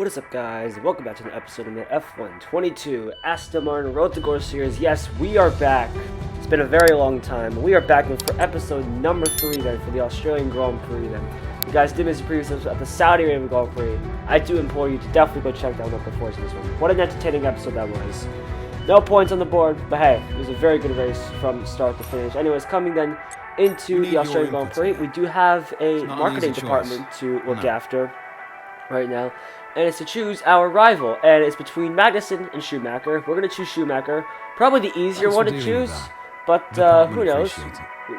What is up, guys? Welcome back to an episode of the F122 Aston Martin Road to Glory series. Yes, we are back. It's been a very long time. We are back for episode number 3 then for the Australian Grand Prix then. You guys did miss the previous episode at the Saudi Arabia Grand Prix. I do implore you to definitely go check that one out before this one. What an entertaining episode that was. No points on the board, but hey, it was a very good race from start to finish. Anyways, coming then into the Australian Grand Prix, we do have a marketing department to look after right now. And it's to choose our rival, and it's between Magnussen and Schumacher. We're going to choose Schumacher. Probably the easier one to choose, but who knows?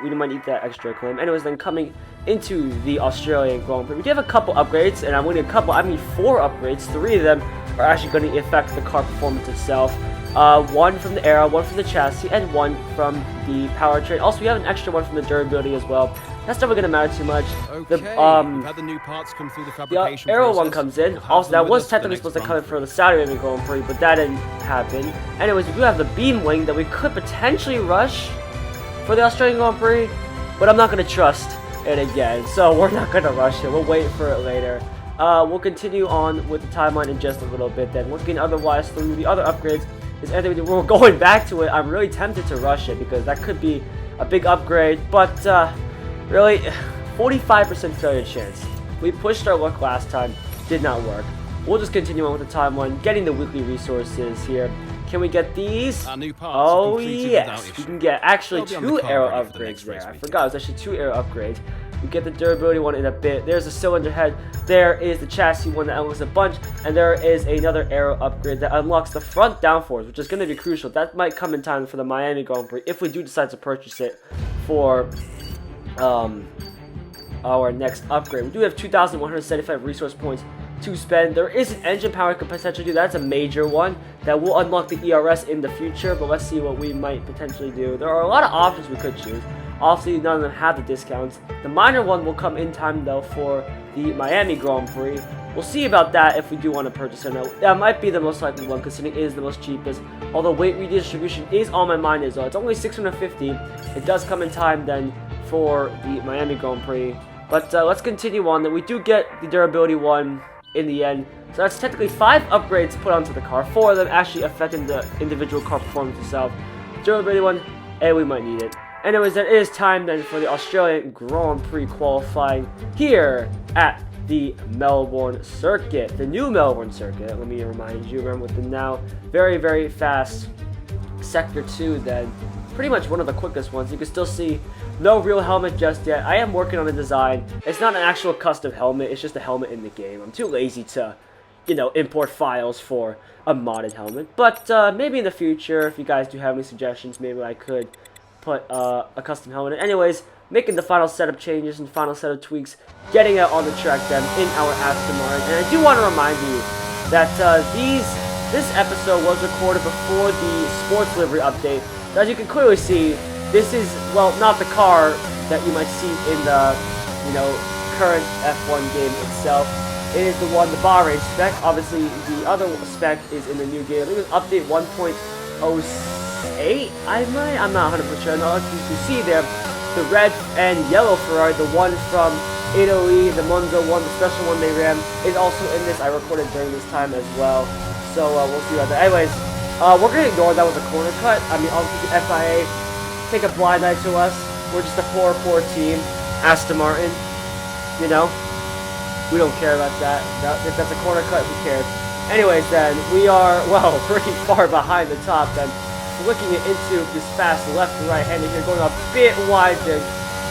We might need that extra claim. Anyways, then coming into the Australian Grand Prix, we do have a couple upgrades, and I'm going to I mean 4 upgrades. 3 of them are actually going to affect the car performance itself. 1 from the aero, 1 from the chassis, and 1 from the powertrain. Also, we have an extra 1 from the durability as well. That's never going to matter too much. Okay, we've had the new parts come through the fabrication aero process. one comes in. Also, that was technically supposed to come in for the Saudi Arabia Grand Prix, but that didn't happen. Anyways, we do have the beam wing that we could potentially rush for the Australian Grand Prix, but I'm not going to trust it again, so we're not going to rush it. We'll wait for it later. We'll continue on with the timeline in just a little bit then. Looking otherwise through the other upgrades, we're going back to it. I'm really tempted to rush it because that could be a big upgrade, but really, 45% failure chance. We pushed our luck last time, did not work. We'll just continue on with the timeline, getting the weekly resources here. Can we get these? Our new parts Oh yes, we can get actually 2 aero upgrades there. I forgot, it was actually 2 aero upgrades. We get the durability one in a bit. There's the cylinder head. There is the chassis one that unlocks a bunch. And there is another aero upgrade that unlocks the front downforce, which is going to be crucial. That might come in time for the Miami Grand Prix if we do decide to purchase it for our next upgrade. We do have 2,175 resource points to spend. There is an engine power could potentially do. That's a major one that will unlock the ERS in the future, but let's see what we might potentially do. There are a lot of options we could choose. Obviously, none of them have the discounts. The minor one will come in time, though, for the Miami Grand Prix. We'll see about that if we do want to purchase it. Now, that might be the most likely one, considering it is the most cheapest. Although weight redistribution is on my mind as well. It's only 650. It does come in time, then, for the Miami Grand Prix. But let's continue on. That we do get the durability one in the end. So that's technically 5 upgrades put onto the car. 4 of them actually affecting the individual car performance itself. Durability one, and we might need it. Anyways, that is time then for the Australian Grand Prix qualifying here at the Melbourne circuit. The new Melbourne circuit, let me remind you, remember with the now very, very fast Sector 2 then. Pretty much one of the quickest ones. You can still see no real helmet just yet. I am working on the design. It's not an actual custom helmet. It's just a helmet in the game. I'm too lazy to, import files for a modded helmet. But maybe in the future, if you guys do have any suggestions, maybe I could put a custom helmet in. Anyways, making the final setup changes and final setup tweaks, getting it on the track then in our Aston Martin. And I do want to remind you that this episode was recorded before the sports livery update. So as you can clearly see, this is, well, not the car that you might see in the, current F1 game itself. It is the Bahrain spec. Obviously, the other spec is in the new game. I think it was update 1.08. I'm not 100% sure. No, you can see there the red and yellow Ferrari, the one from Italy, the Monza one, the special one they ran, is also in this. I recorded during this time as well. So we'll see about that. Anyways, we're going to ignore that was a corner cut. I mean, obviously the FIA take a blind eye to us. We're just a poor team. Aston Martin, we don't care about that. If that's a corner cut, who cares? Anyways, then, we are, well, pretty far behind the top, then, flicking it into this fast left and right hander here, going a bit wide, then,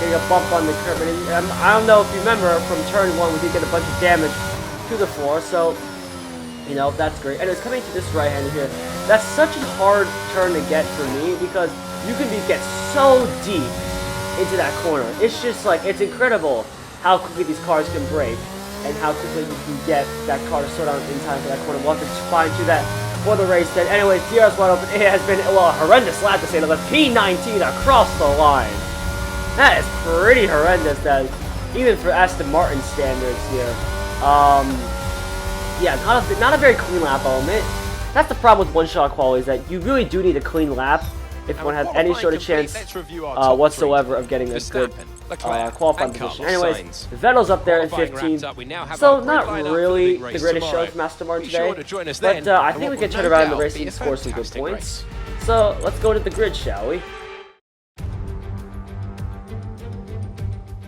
getting a bump on the curb. And I don't know if you remember, from turn 1, we did get a bunch of damage to the floor, so, that's great. And it's coming to this right hander here. That's such a hard turn to get for me, because you can get so deep into that corner. It's just like, it's incredible how quickly these cars can brake and how quickly you can get that car to slow down in time for that corner. We'll have to find you that for the race then. Anyways, DRS wide open. It has been, well, a horrendous lap to say the least. P19 across the line. That is pretty horrendous, that even for Aston Martin standards here. Yeah, not a very clean lap element. That's the problem with one-shot quality, is that you really do need a clean lap if one has any sort of chance whatsoever of getting a good qualifying position. Anyways, Vettel's up there in 15th, so not really the greatest show from Aston Martin today, but I think we can turn around the race and score some good points. So let's go to the grid, shall we?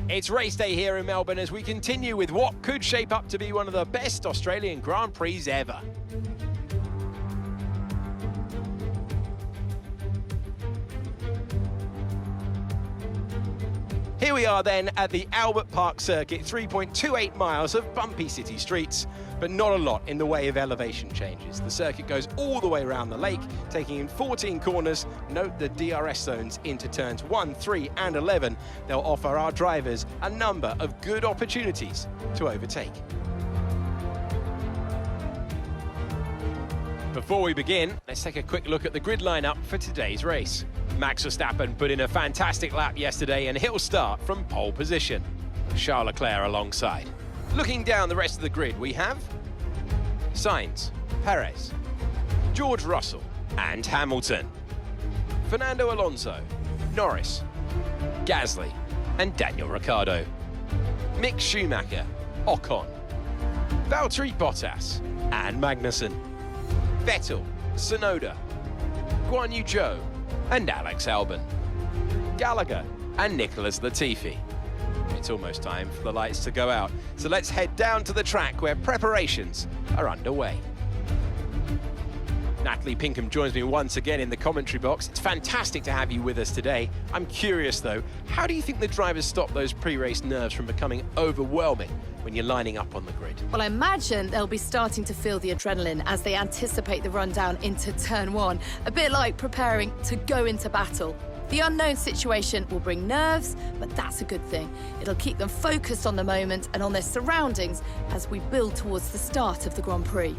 It's race day here in Melbourne as we continue with what could shape up to be one of the best Australian Grand Prix ever. Here we are then at the Albert Park circuit, 3.28 miles of bumpy city streets, but not a lot in the way of elevation changes. The circuit goes all the way around the lake, taking in 14 corners. Note the DRS zones into turns 1, 3 and 11. They'll offer our drivers a number of good opportunities to overtake. Before we begin, let's take a quick look at the grid lineup for today's race. Max Verstappen put in a fantastic lap yesterday and he'll start from pole position. Charles Leclerc alongside. Looking down the rest of the grid, we have Sainz, Perez, George Russell and Hamilton, Fernando Alonso, Norris, Gasly and Daniel Ricciardo, Mick Schumacher, Ocon, Valtteri Bottas and Magnussen, Vettel, Tsunoda, Guan Yu Zhou and Alex Albon, Gallagher and Nicholas Latifi. It's almost time for the lights to go out, so let's head down to the track where preparations are underway. Natalie Pinkham joins me once again in the commentary box. It's fantastic to have you with us today. I'm curious though, how do you think the drivers stop those pre-race nerves from becoming overwhelming when you're lining up on the grid? Well, I imagine they'll be starting to feel the adrenaline as they anticipate the rundown into turn 1, a bit like preparing to go into battle. The unknown situation will bring nerves, but that's a good thing. It'll keep them focused on the moment and on their surroundings as we build towards the start of the Grand Prix.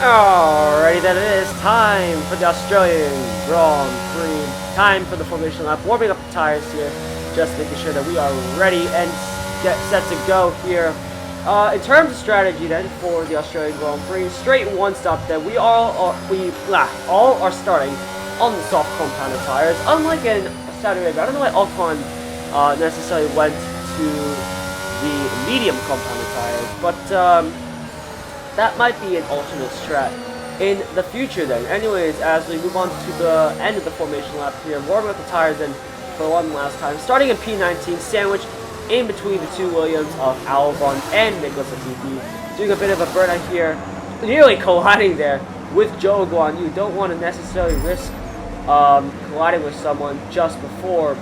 Alrighty, then it is time for the Australian Grand Prix. Time for the formation lap. Warming up the tires here, just making sure that we are ready and set to go here. In terms of strategy then for the Australian Grand Prix, straight one stop then we all are starting on the soft compounded tires. Unlike in Saudi Arabia, I don't know why Ocon necessarily went to the medium compounded tires, but that might be an alternate strat in the future then. Anyways, as we move on to the end of the formation lap here, warming up the tires then for one last time. Starting in P19, sandwiched in between the two Williams of Albon and Nicholas Latifi. Doing a bit of a burnout here, nearly colliding there with Zhou Guan Yu. Don't want to necessarily risk colliding with someone just before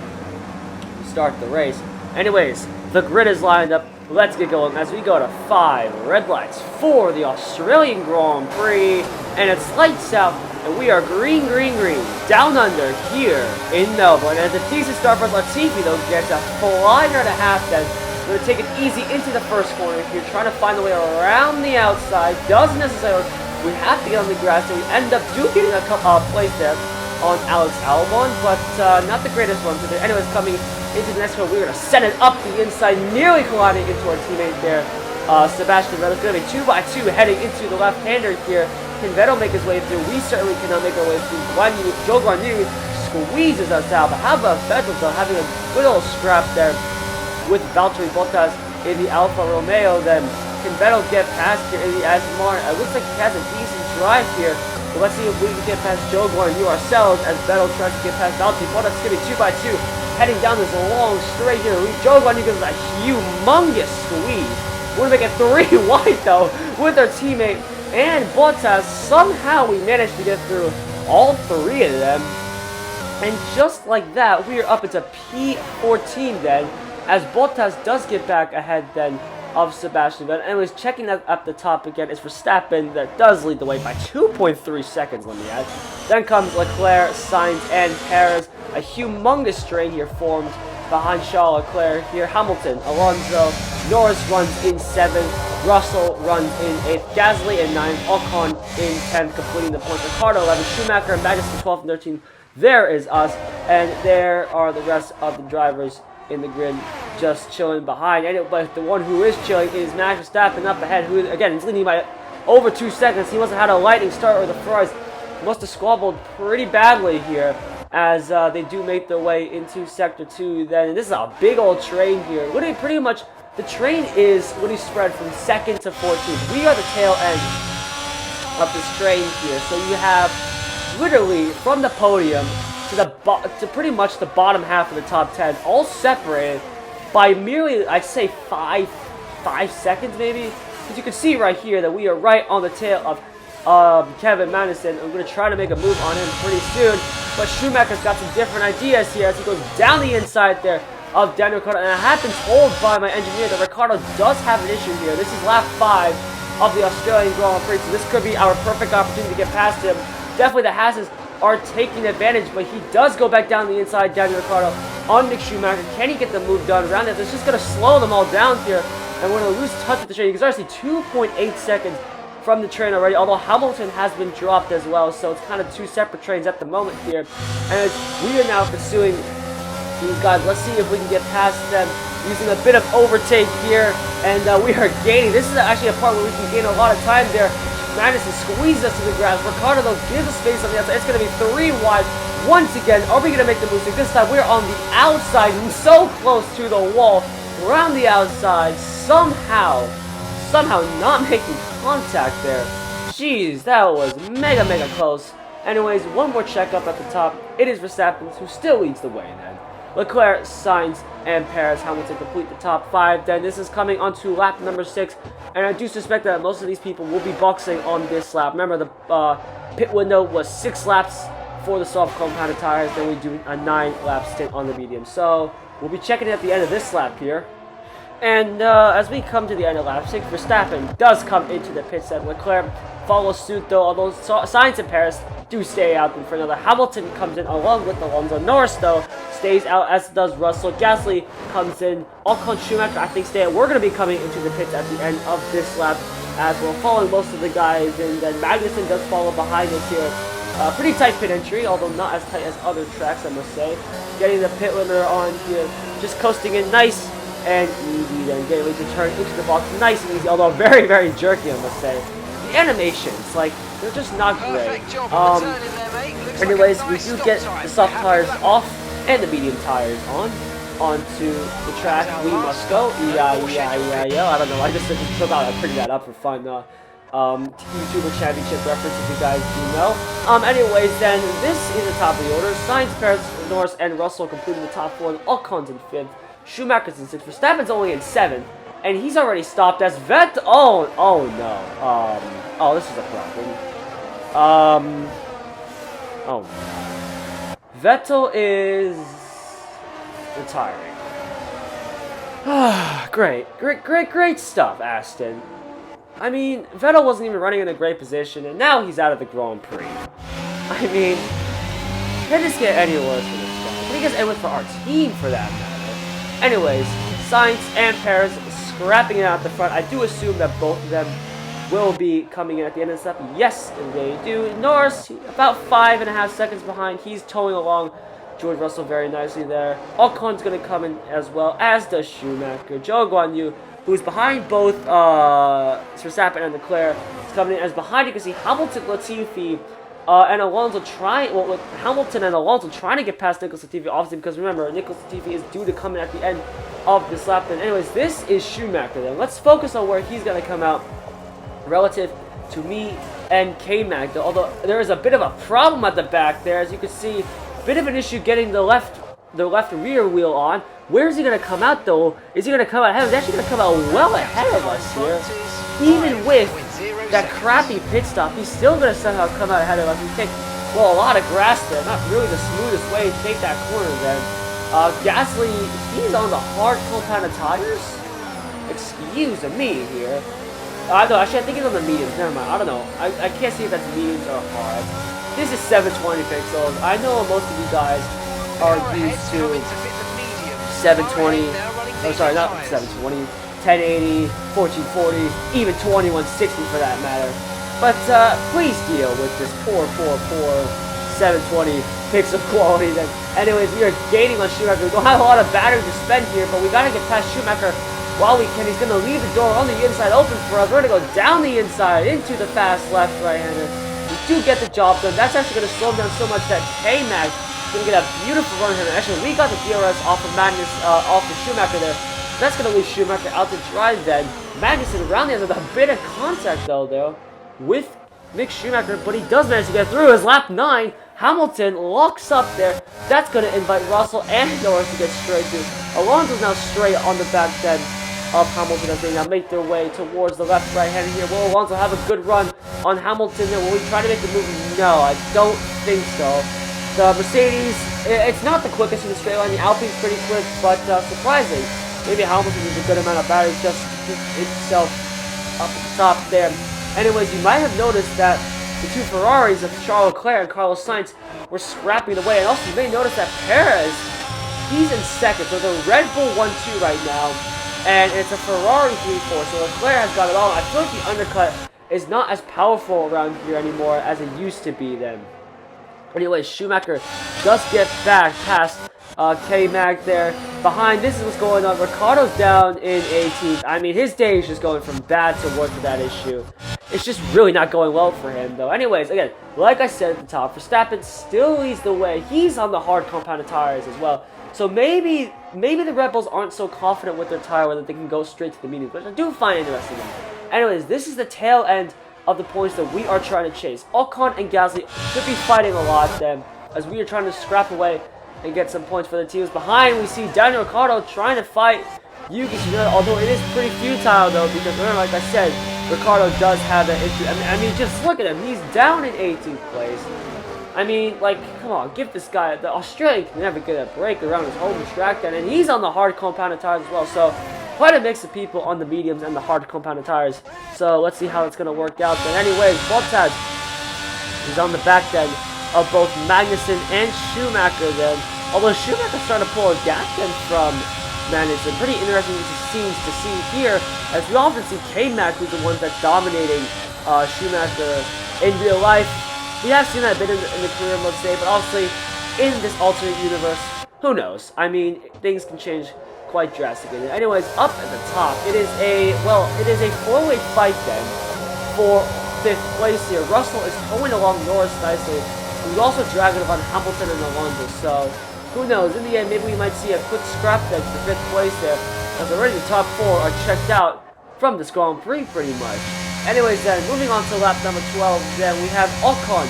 we start the race. Anyways, the grid is lined up. Let's get going as we go to 5 red lights for the Australian Grand Prix. And it's lights out, and we are green, green, green, down under here in Melbourne. And it's a decent start for Latifi, though, gets a flyer and a half then. Going to take it easy into the first corner here, trying to find the way around the outside. Doesn't necessarily, we have to get on the grass, so we end up getting a place there on Alex Albon, but not the greatest one today. Anyways, coming into the next one, we're going to send it up the inside, nearly colliding into our teammate there, Sebastian Vettel. It's going to be 2x2 heading into the left-hander here. Can Vettel make his way through? We certainly cannot make our way through. Zhou Guan Yu squeezes us out, but how about Vettel though, having a good old scrap there with Valtteri Bottas in the Alfa Romeo then. Can Vettel get past here in the Aston Martin? It looks like he has a decent drive here. But let's see if we can get past Zhou Guan Yu ourselves as Vettel tries to get past Valtteri Bottas. It's going to be 2x2 heading down this long straight here. Zhou Guan Yu gives us a humongous squeeze. We're going to make it 3 wide though with our teammate and Bottas. Somehow we managed to get through all 3 of them. And just like that, we are up into P14 then, as Bottas does get back ahead then of Sebastian Vettel. Anyways, checking that up the top again is Verstappen that does lead the way by 2.3 seconds, let me add. Then comes Leclerc, Sainz, and Perez. A humongous strain here formed behind Charles Leclerc here. Hamilton, Alonso, Norris runs in 7th, Russell runs in 8th, Gasly in 9th, Ocon in 10th, completing the points. Ricciardo 11th, Schumacher and Magnussen 12th and 13th. There is us, and there are the rest of the drivers in the grid just chilling behind. But the one who is chilling is Max Verstappen up ahead, who again is leading by over 2 seconds. He must have had a lightning start, or the Ferraris must have squabbled pretty badly here as they do make their way into Sector 2. Then this is a big old train here. Literally, pretty much, the train is literally spread from 2nd to 14th. We are the tail end of this train here. So you have literally from the podium to pretty much the bottom half of the top 10, all separated by merely, I'd say, 5 seconds maybe. As you can see right here that we are right on the tail of Kevin Magnussen. I'm going to try to make a move on him pretty soon, but Schumacher's got some different ideas here as he goes down the inside there of Daniel Ricciardo, and I have been told by my engineer that Ricciardo does have an issue here. This is lap 5 of the Australian Grand Prix, so this could be our perfect opportunity to get past him. Definitely the Hasses are taking advantage, but he does go back down the inside, Daniel Ricciardo, on Mick Schumacher. Can he get the move done around it? It's just going to slow them all down here, and we're going to lose touch with the train. He's actually 2.8 seconds from the train already, although Hamilton has been dropped as well, so it's kind of 2 separate trains at the moment here. And we are now pursuing these guys. Let's see if we can get past them using a bit of overtake here, and we are gaining. This is actually a part where we can gain a lot of time there. Magnussen squeezes us to the ground. Ricciardo, though, gives us space on the outside. It's going to be 3 wide. Once again, are we going to make the move? This time we're on the outside, so close to the wall. Around the outside, somehow not making contact there. Jeez, that was mega close. Anyways, one more check up at the top. It is Verstappen who still leads the way then. Leclerc, Sainz, and Perez. Hamilton complete the top 5. Then this is coming onto lap number 6. And I do suspect that most of these people will be boxing on this lap. Remember, the pit window was 6 laps for the soft compounded tires. Then we do a 9-lap stint on the medium. So we'll be checking it at the end of this lap here. And as we come to the end of lap 6, Verstappen does come into the pit set. Leclerc follows suit though, although Sainz and Perez do stay out for another. Hamilton comes in along with Alonso. Norris though stays out, as does Russell. Gasly comes in. Ocon, Schumacher, I think, stay out. We're going to be coming into the pits at the end of this lap as we're following most of the guys, and then Magnussen does follow behind us here. Pretty tight pit entry, although not as tight as other tracks, I must say. Getting the pit limiter on here, just coasting in nice and easy, then getting ready to turn into the box nice and easy, although very jerky, I must say. The animations, like, they're just not great. Anyways, we do get the soft tires off and the medium tires onto the track. We must go. Yeah. I don't know. I just took out. I printed that up for fun. YouTuber Championship reference, if you guys do know. Anyways, then this is the top of the order. Sainz, Perez, Norris, and Russell completing the top 4. Ocon's in 5th. Schumacher's in 6th. Verstappen's only in 7th. And he's already stopped as Vettel. Oh no. This is a problem. Oh no. Vettel is retiring. Great stuff, Aston. I mean, Vettel wasn't even running in a great position, and now he's out of the Grand Prix. I mean, can this get any worse for this guy? Can he get any worse for our team, for that matter? Anyways, Sainz and Perez scrapping it out the front. I do assume that both of them will be coming in at the end of this lap. Yes, they do. Norris, about 5.5 seconds behind. He's towing along George Russell very nicely there. Ocon's going to come in as well, as does Schumacher. Zhou Guanyu, who's behind both Verstappen and Leclerc, is coming in as behind. You can see Hamilton, Latifi, and Alonso with Hamilton and Alonso trying to get past Nicholas Latifi, obviously, because remember, Nicholas Latifi is due to come in at the end of this lap. Then, anyways, this is Schumacher. Then let's focus on where he's going to come out relative to me and K-Mag. Although there is a bit of a problem at the back there, as you can see, a bit of an issue getting the left rear wheel on. Where is he going to come out though? Is he going to come out ahead? He's actually going to come out well ahead of us here. Even with that crappy pit stop, he's still going to somehow come out ahead of us. He takes, well, a lot of grass there. Not really the smoothest way to take that corner then. Gasly, he's on the hard compounded tires. Excuse me here. No, actually, I think he's on the mediums. Never mind. I don't know. I can't see if that's mediums or hard. This is 720 pixels. I know most of you guys are used to 720. Oh, sorry, not 720. 1080, 1440, even 2160 for that matter. But please deal with this poor 720 pixel quality. Then, anyways, we are gaining on Schumacher. We don't have a lot of battery to spend here, but we gotta get past Schumacher while we can. He's gonna leave the door on the inside open for us. We're gonna go down the inside into the fast left right-hander. We do get the job done. That's actually going to slow him down so much that K-Mag is going to get a beautiful run here. Actually, we got the DRS off of Magnus, off of Schumacher there. That's going to leave Schumacher out to dry then. Magnussen around the end with a bit of contact though with Mick Schumacher, but he does manage to get through his lap 9. Hamilton locks up there. That's going to invite Russell and Norris to get straight through. Alonso's now straight on the back then of Hamilton as they now make their way towards the left right hand here. Will Alonso have a good run on Hamilton there? Will he try to make the move? No, I don't think so. The Mercedes, it's not the quickest in the straight line. The Alpine's pretty quick, but surprisingly, maybe Hamilton needs a good amount of battery just to keep itself up at the top there. Anyways, you might have noticed that the two Ferraris of Charles Leclerc and Carlos Sainz were scrapping away. And also, you may notice that Perez, he's in second. So the Red Bull 1-2 right now. And it's a Ferrari 3-4. So Leclerc has got it all. I feel like the undercut is not as powerful around here anymore as it used to be then. Anyways, Schumacher does get back past K-Mag there. Behind, this is what's going on. Ricciardo's down in 18th. I mean, his day is just going from bad to worse with that issue. It's just really not going well for him, though. Anyways, again, like I said at the top, Verstappen still leads the way. He's on the hard compounded tires as well. So maybe the Red Bulls aren't so confident with their tire that they can go straight to the mediums, which I do find interesting. Anyways, this is the tail end of the points that we are trying to chase. Ocon and Gasly should be fighting a lot then, as we are trying to scrap away and get some points for the teams. Behind, we see Daniel Ricciardo trying to fight Yuki Tsunoda, although it is pretty futile though, because remember, like I said, Ricciardo does have that issue. I mean, just look at him. He's down in 18th place. I mean, like, come on, give this guy, the Australian can never get a break around his home track then, and he's on the hard compounded tires as well, so quite a mix of people on the mediums and the hard compounded tires. So let's see how it's going to work out then. Anyways, Bottas is on the back then of both Magnussen and Schumacher then, although Schumacher's starting to pull a gap then from Magnussen. Pretty interesting scenes to see here, as we often see K-Mag who's the one that's dominating Schumacher in real life. We have seen that a bit in the career mode today, but obviously in this alternate universe, who knows? I mean, things can change quite drastically. Anyways, up at the top, it is a four-way fight then for 5th place here. Russell is towing along Norris nicely. He's also dragging on Hamilton and Alonso, so who knows? In the end, maybe we might see a quick scrap then for 5th place there, as already the top 4 are checked out from this Grand Prix pretty much. Anyways then, moving on to lap number 12, then we have Ocon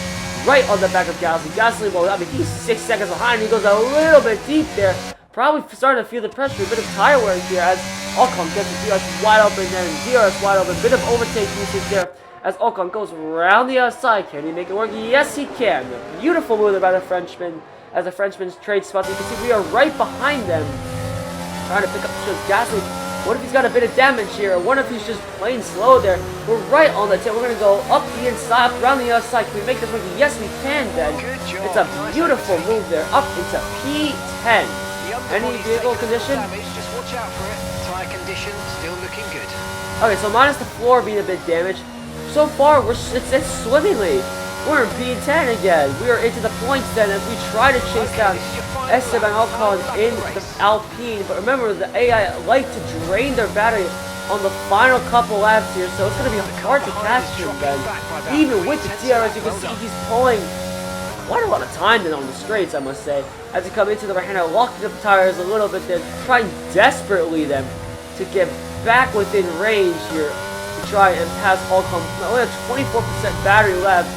right on the back of Gasly. Gasly, well, I mean, he's 6 seconds behind. He goes a little bit deep there. Probably starting to feel the pressure, a bit of tire wear here as Ocon gets the DRS wide open and DRS wide open. Bit of overtake usage there as Ocon goes around the outside. Can he make it work? Yes, he can. Beautiful move by the Frenchman as the Frenchman's trade spots. You can see we are right behind them, trying to pick up the Gasly. What if he's got a bit of damage here? What if he's just plain slow there? We're right on the tail. We're going to go up the inside, around the outside. Can we make this work? Yes, we can then. It's a beautiful move there, up into P10. Any vehicle condition? Just watch out for it. Tire condition still looking good. Okay, so minus the floor being a bit damaged. So far, it's swimmingly. We're in P10 again. We are into the points then as we try to chase down Esteban Ocon in the Alpine. But remember, the AI like to drain their battery on the final couple laps here, so it's going to be hard to catch him then. Even with the DRS, you can see he's pulling quite a lot of time then on the straights, I must say. As he come into the right hander, locking up the tires a little bit then, trying desperately then to get back within range here to try and pass Ocon. Only have 24% battery left.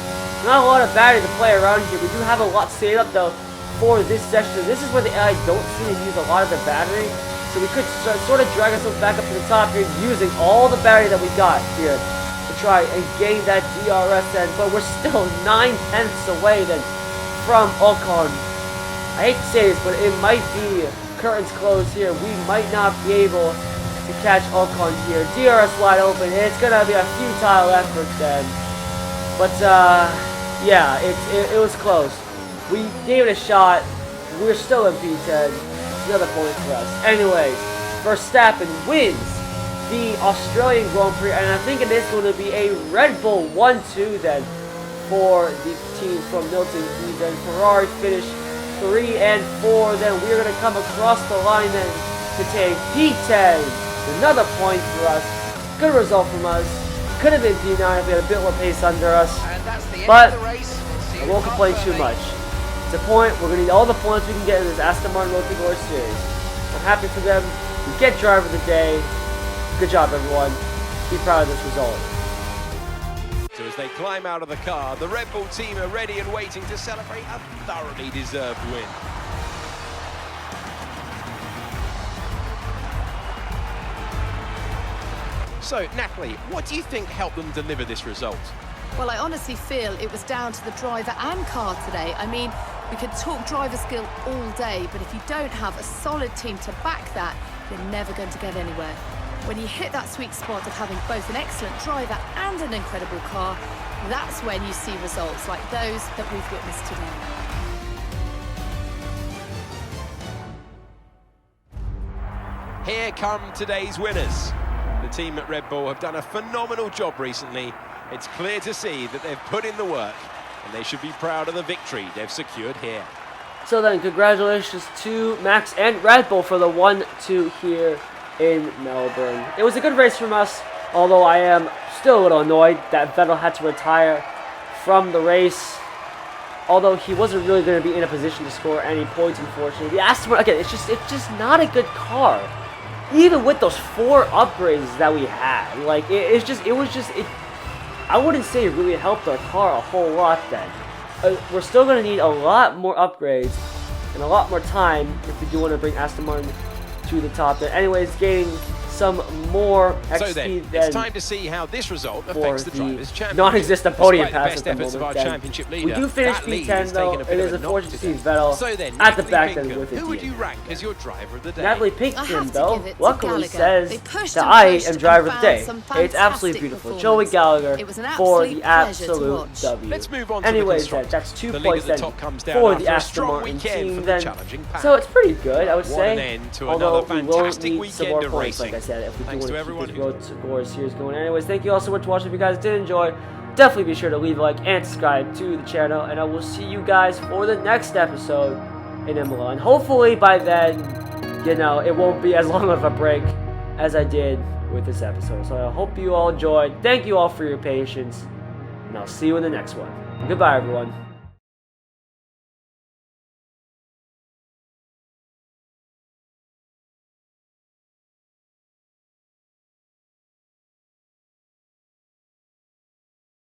Not a lot of battery to play around here. We do have a lot saved up though for this session. This is where the AI don't seem to use a lot of the battery, so we could sort of drag ourselves back up to the top here using all the battery that we got here to try and gain that DRS then, but we're still 9/10 away then from Ocon. I hate to say this, but it might be curtains closed here. We might not be able to catch Ocon here. DRS wide open. It's gonna be a futile effort then. But yeah, it was close. We gave it a shot. We're still in P10. Another point for us. Anyways, Verstappen wins the Australian Grand Prix, and I think it is going to be a Red Bull 1-2 then for the team from Milton Keynes. Then Ferrari finished 3 and 4. Then we're going to come across the line then to take P10. Another point for us. Good result from us. Could have been P9 if we had a bit more pace under us. That's the end But of the race. See I you won't complain too early. much. It's a point. We're going to need all the points we can get in this Aston Martin Rookie Course Series. I'm happy for them. We get driver of the day. Good job, everyone. Be proud of this result. So as they climb out of the car, the Red Bull team are ready and waiting to celebrate a thoroughly deserved win. So, Natalie, what do you think helped them deliver this result? Well, I honestly feel it was down to the driver and car today. I mean, we could talk driver skill all day, but if you don't have a solid team to back that, you're never going to get anywhere. When you hit that sweet spot of having both an excellent driver and an incredible car, that's when you see results like those that we've witnessed today. Here come today's winners. The team at Red Bull have done a phenomenal job recently. It's clear to see that they've put in the work, and they should be proud of the victory they've secured here. So then, congratulations to Max and Red Bull for the 1-2 here in Melbourne. It was a good race from us, although I am still a little annoyed that Vettel had to retire from the race. Although he wasn't really going to be in a position to score any points, unfortunately. The Aston Martin, again, it's just not a good car. Even with those 4 upgrades that we had, like I wouldn't say it really helped our car a whole lot then. We're still going to need a lot more upgrades and a lot more time if we do want to bring Aston Martin to the top. Then, anyways, gaining some more XP So then, than it's time to see how this result affects the Drivers' Championship. non-existent podium Despite pass the at best the efforts of our moment. championship We leader, do finish that lead P10 is though. taking a It bit is of a unfortunate to knock see today. Vettel So then, at the Natalie back then Pinkham, with it. who would you rank as your driver of the day? Natalie picked I him have to though. give it to Luckily Gallagher. says They pushed that and I pushed am and driver of the found day. some It's absolutely fantastic beautiful. Joey performance. Gallagher It was an for absolute the pleasure to absolute watch. W. Let's move on to Anyways, the constructors. that's 2 The lead points at the then top comes down for after the a Aston strong Martin weekend team from the then. challenging pack. So it's pretty good, I would What an say. end to Although another we will fantastic need some more weekend of points, like I racing. said, if we Thanks do to want to everyone keep who- this road score series going. Anyways, thank you all so much for watching. If you guys did enjoy, definitely be sure to leave a like and subscribe to the channel, and I will see you guys for the next episode in Imola. And hopefully by then, you know, it won't be as long of a break as I did with this episode. So I hope you all enjoyed. Thank you all for your patience, and I'll see you in the next one. Goodbye, everyone.